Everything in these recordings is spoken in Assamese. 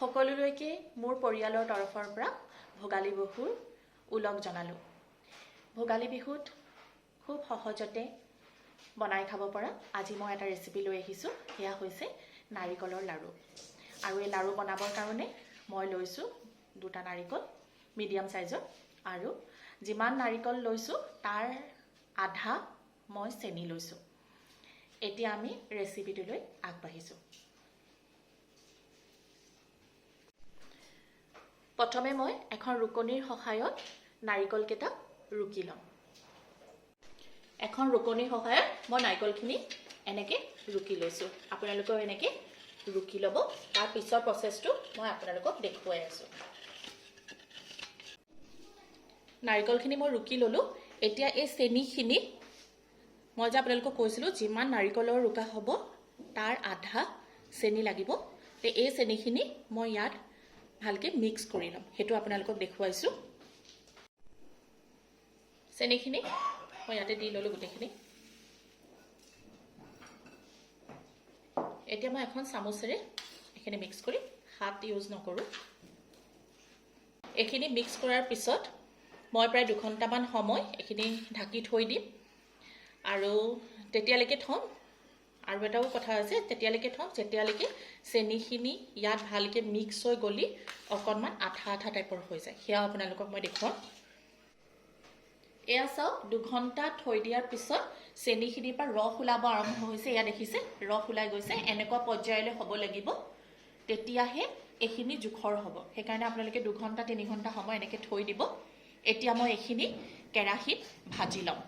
সকলোলৈকে মোৰ পৰিয়ালৰ তৰফৰ পৰা ভোগালী বিহুৰ উলগ জনালো। ভোগালী বিহুত খুব সহজতে বনাই খাব পৰা আজি মই এটা ৰেচিপি লৈ আহিছো। এয়া হৈছে নাৰিকলৰ লাড়ু। আৰু এই লাড়ু বনাবৰ কাৰণে মই লৈছো দুটা নাৰিকল মিডিয়াম সাইজৰ, আৰু যিমান নাৰিকল লৈছো তাৰ আধা মই চেনি লৈছো। এতিয়া আমি ৰেচিপিটোলৈ আগবাঢ়িছো। প্ৰথমে মই এখন ৰুকনিৰ সহায়ত নাৰিকলকেইটা ৰুকি লম। এখন ৰুকনিৰ সহায়ত মই নাৰিকলখিনি এনেকে ৰুকি লৈছো। আপোনালোকেও এনেকে ৰুকি ল'ব। তাৰ পিছৰ প্ৰচেছটো মই আপোনালোকক দেখুৱাই আছো। নাৰিকলখিনি মই ৰুকি ললো। এতিয়া এই চেনিখিনি মই যে আপোনালোকক কৈছিলো যিমান নাৰিকলৰ ৰুকা হ'ব তাৰ আধা চেনি লাগিব। তে এই চেনিখিনি মই ইয়াত ভালকে মিক্স কৰি লম। হেতু আপোনালোকক দেখুৱাইছো। চেনিখিনি মই ইয়াতে দি ললো গোটেইখিনি। এতিয়া মই এখন চামুচেৰে এখিনি মিক্স কৰি হাত ইউজ নকৰো। এখিনি মিক্স কৰাৰ পিছত মই প্ৰায় 2 ঘণ্টামান সময় এখিনি ঢাকি থৈ দিম। আৰু তেতিয়ালৈকে থম। আৰু এটাও কথা আছে, তেতিয়ালৈকে থম যেতিয়ালৈকে চেনিখিনি ইয়াত ভালকে মিক্স হৈ গলি অকনমান আঠা আঠা টাইপৰ হৈ যায়। সেয়া আপোনালোকক মই দেখুৱাম। এয়া চাওক 2 ঘণ্টা থৈ দিয়াৰ পিছত চেনিখিনিৰ পৰা ৰস ওলাব আৰম্ভ হৈছে। এয়া দেখিছে ৰস ওলাই গৈছে। এনেকুৱা পৰ্যায়লৈ হ'ব লাগিব, তেতিয়াহে এখিনি জোখৰ হ'ব। সেইকাৰণে আপোনালোকে 2 ঘণ্টা 3 ঘণ্টা সময় এনেকে থৈ দিব। এতিয়া মই এখিনি কেৰাহীত ভাজি লম।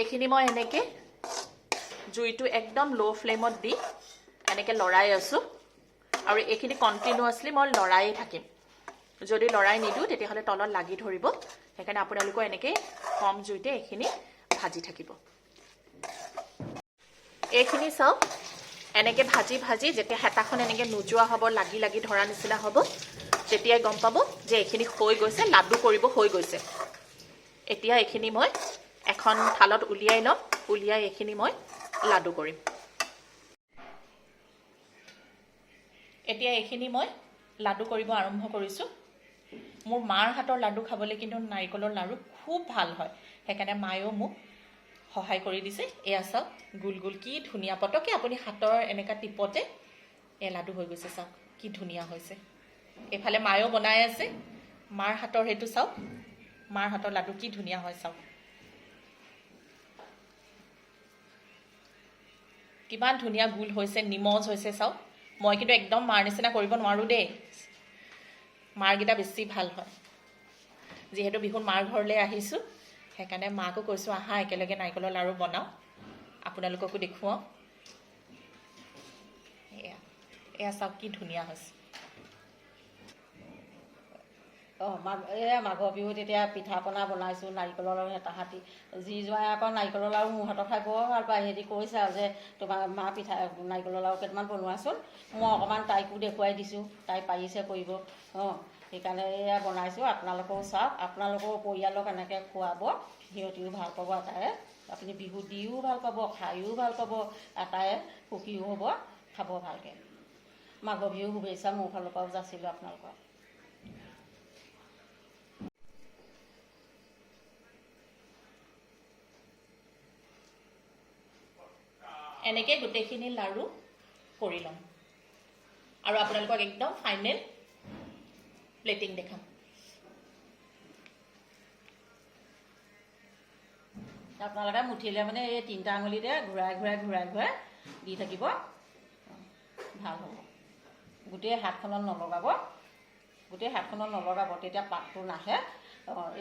এইখিনি মই এনেকে জুইটো একদম লো ফ্লেমত দি এনেকে লৰাই আছো। আৰু এইখিনি কন্টিনিউয়াছলি মই লৰাই থাকিম। যদি লৰাই নিদো তেতিয়াহলে তলত লাগি ধৰিব। সেইকাৰণে আপোনালোকে এনেকে কম জুইতে এইখিনি ভাজি থাকিব। এইখিনি চাওক এনেকে ভাজি ভাজি যেতিয়া হেতাখন এনেকে নুজোৱা হ'ব, লাগি লাগি ধৰা নিচিনা হ'ব, তেতিয়াই গম পাব যে এইখিনি হৈ গৈছে, লাডু কৰিব হৈ গৈছে। এতিয়া এইখিনি মই এখন থালত উলিয়াই লম। উলিয়াই এইখিনি মই লাডু কৰিম। এতিয়া এইখিনি মই লাডু কৰিব আৰম্ভ কৰিছো। মোৰ মাৰ হাতৰ লাডু খাবলৈ কিন্তু নাৰিকলৰ লাডু খুব ভাল হয়। সেইকাৰণে মায়েও মোক সহায় কৰি দিছে। এয়া চাওক গুল গুল কি ধুনীয়া, পটকে আপুনি হাতৰ এনেকা টিপতে এই লাডু হৈ গৈছে। চাওক কি ধুনীয়া হৈছে। এফালে মায়েও বনাই আছে। মাৰ হাতৰ হেতু চাওক, মাৰ হাতৰ লাডু কি ধুনীয়া হয় চাওক। কিমান ধুনীয়া গুল হৈছে, নিমজ হৈছে চাওক। মই কিন্তু একদম মাৰ নিচিনা কৰিব নোৱাৰো দেই। মাৰগিটা বেছি ভাল হয়। যিহেতু বিহুত মাৰ ঘৰলৈ আহিছো, সেইকাৰণে মাকো কৈছো আহা একেলগে নাৰিকলৰ লাড়ু বনাও, আপোনালোককো দেখুৱাও। এয়া চাওক কি ধুনীয়া হৈছে। মাঘৰ বিহুত এতিয়া পিঠা পনা বনাইছোঁ নাৰিকলৰ লাড়ু হেতা হাতি। যি জোঁৱাই আকৌ নাৰিকলৰ লাড়ু মোৰ হাতৰ খাই বৰ ভাল পায়। সিহঁতি কৈছে আৰু যে তোমাৰ মা পিঠা নাৰিকলৰ লাড়ু কেইটামান বনোৱাচোন। মই অকণমান তাইকো দেখুৱাই দিছোঁ, তাই পাৰিছে কৰিব। সেইকাৰণে এয়া বনাইছোঁ। আপোনালোকেও চাওক, আপোনালোকৰ পৰিয়ালক এনেকৈ খুৱাব, সিহঁতিও ভাল পাব। আটায়ে আপুনি বিহু দিও ভাল পাব, খায়ো ভাল পাব, আটায়ে সুখীও হ'ব, খাব ভালকৈ। মাঘৰ বিহু শুভেচ্ছা মোৰ ফালৰ পৰাও যাচিলোঁ আপোনালোকক। এনেকে গোটেইখিনি লাড়ু কৰি লম। আৰু আপোনালোকক একদম ফাইনেল প্লেটিং দেখাম। আপোনালোকে মুঠিলে মানে এই 3টা আঙুলিতে ঘূৰাই ঘূৰাই ঘূৰাই ঘূৰাই দি থাকিব, ভাল হ'ব। গোটেই হাতখনত নলগাব, গোটেই হাতখনত নলগাব, তেতিয়া পাকটো নাহে।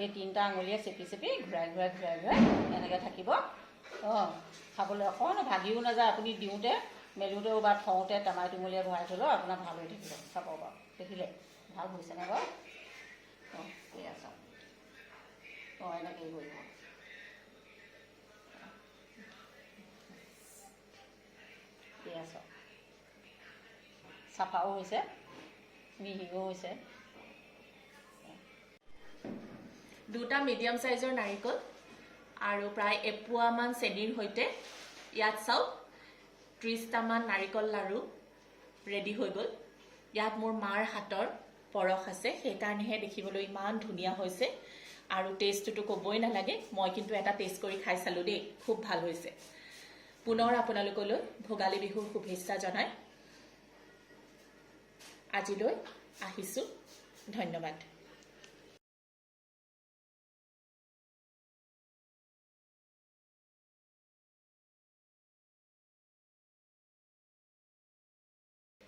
এই 3টা আঙুলিয়ে চেপি চেপি ঘূৰাই ঘূৰাই ঘূৰাই ঘূৰাই এনেকৈ থাকিব। খাবলৈ অকণো ভাগিও নাযায়। আপুনি দিওঁতে মেলোঁতেও বা থওঁতে টেমাই টুমলীয়ে ভৰাই থ'লেও আপোনাৰ ভাল হৈ থাকিব। চাব বাৰু, দেখিলে ভাল হৈছেনে বাৰু? এয়া চাওক। এনেকৈয়ে কৰিব। এয়া চাওক, চাফাও হৈছে, মিহিও হৈছে। 2টা মিডিয়াম সাইজৰ নাৰিকল আৰু প্ৰায় 1 পোৱামান চেনিৰ সৈতে ইয়াত চাওক 30টামান নাৰিকল লাড়ু ৰেডি হৈ গ'ল। ইয়াত মোৰ মাৰ হাতৰ পৰশ আছে, সেইকাৰণেহে দেখিবলৈ ইমান ধুনীয়া হৈছে। আৰু টেষ্টটোতো ক'বই নালাগে, মই কিন্তু এটা টেষ্ট কৰি খাই চালোঁ দেই, খুব ভাল হৈছে। পুনৰ আপোনালোকলৈ ভোগালী বিহুৰ শুভেচ্ছা জনাই আজিলৈ আহিছোঁ। ধন্যবাদ।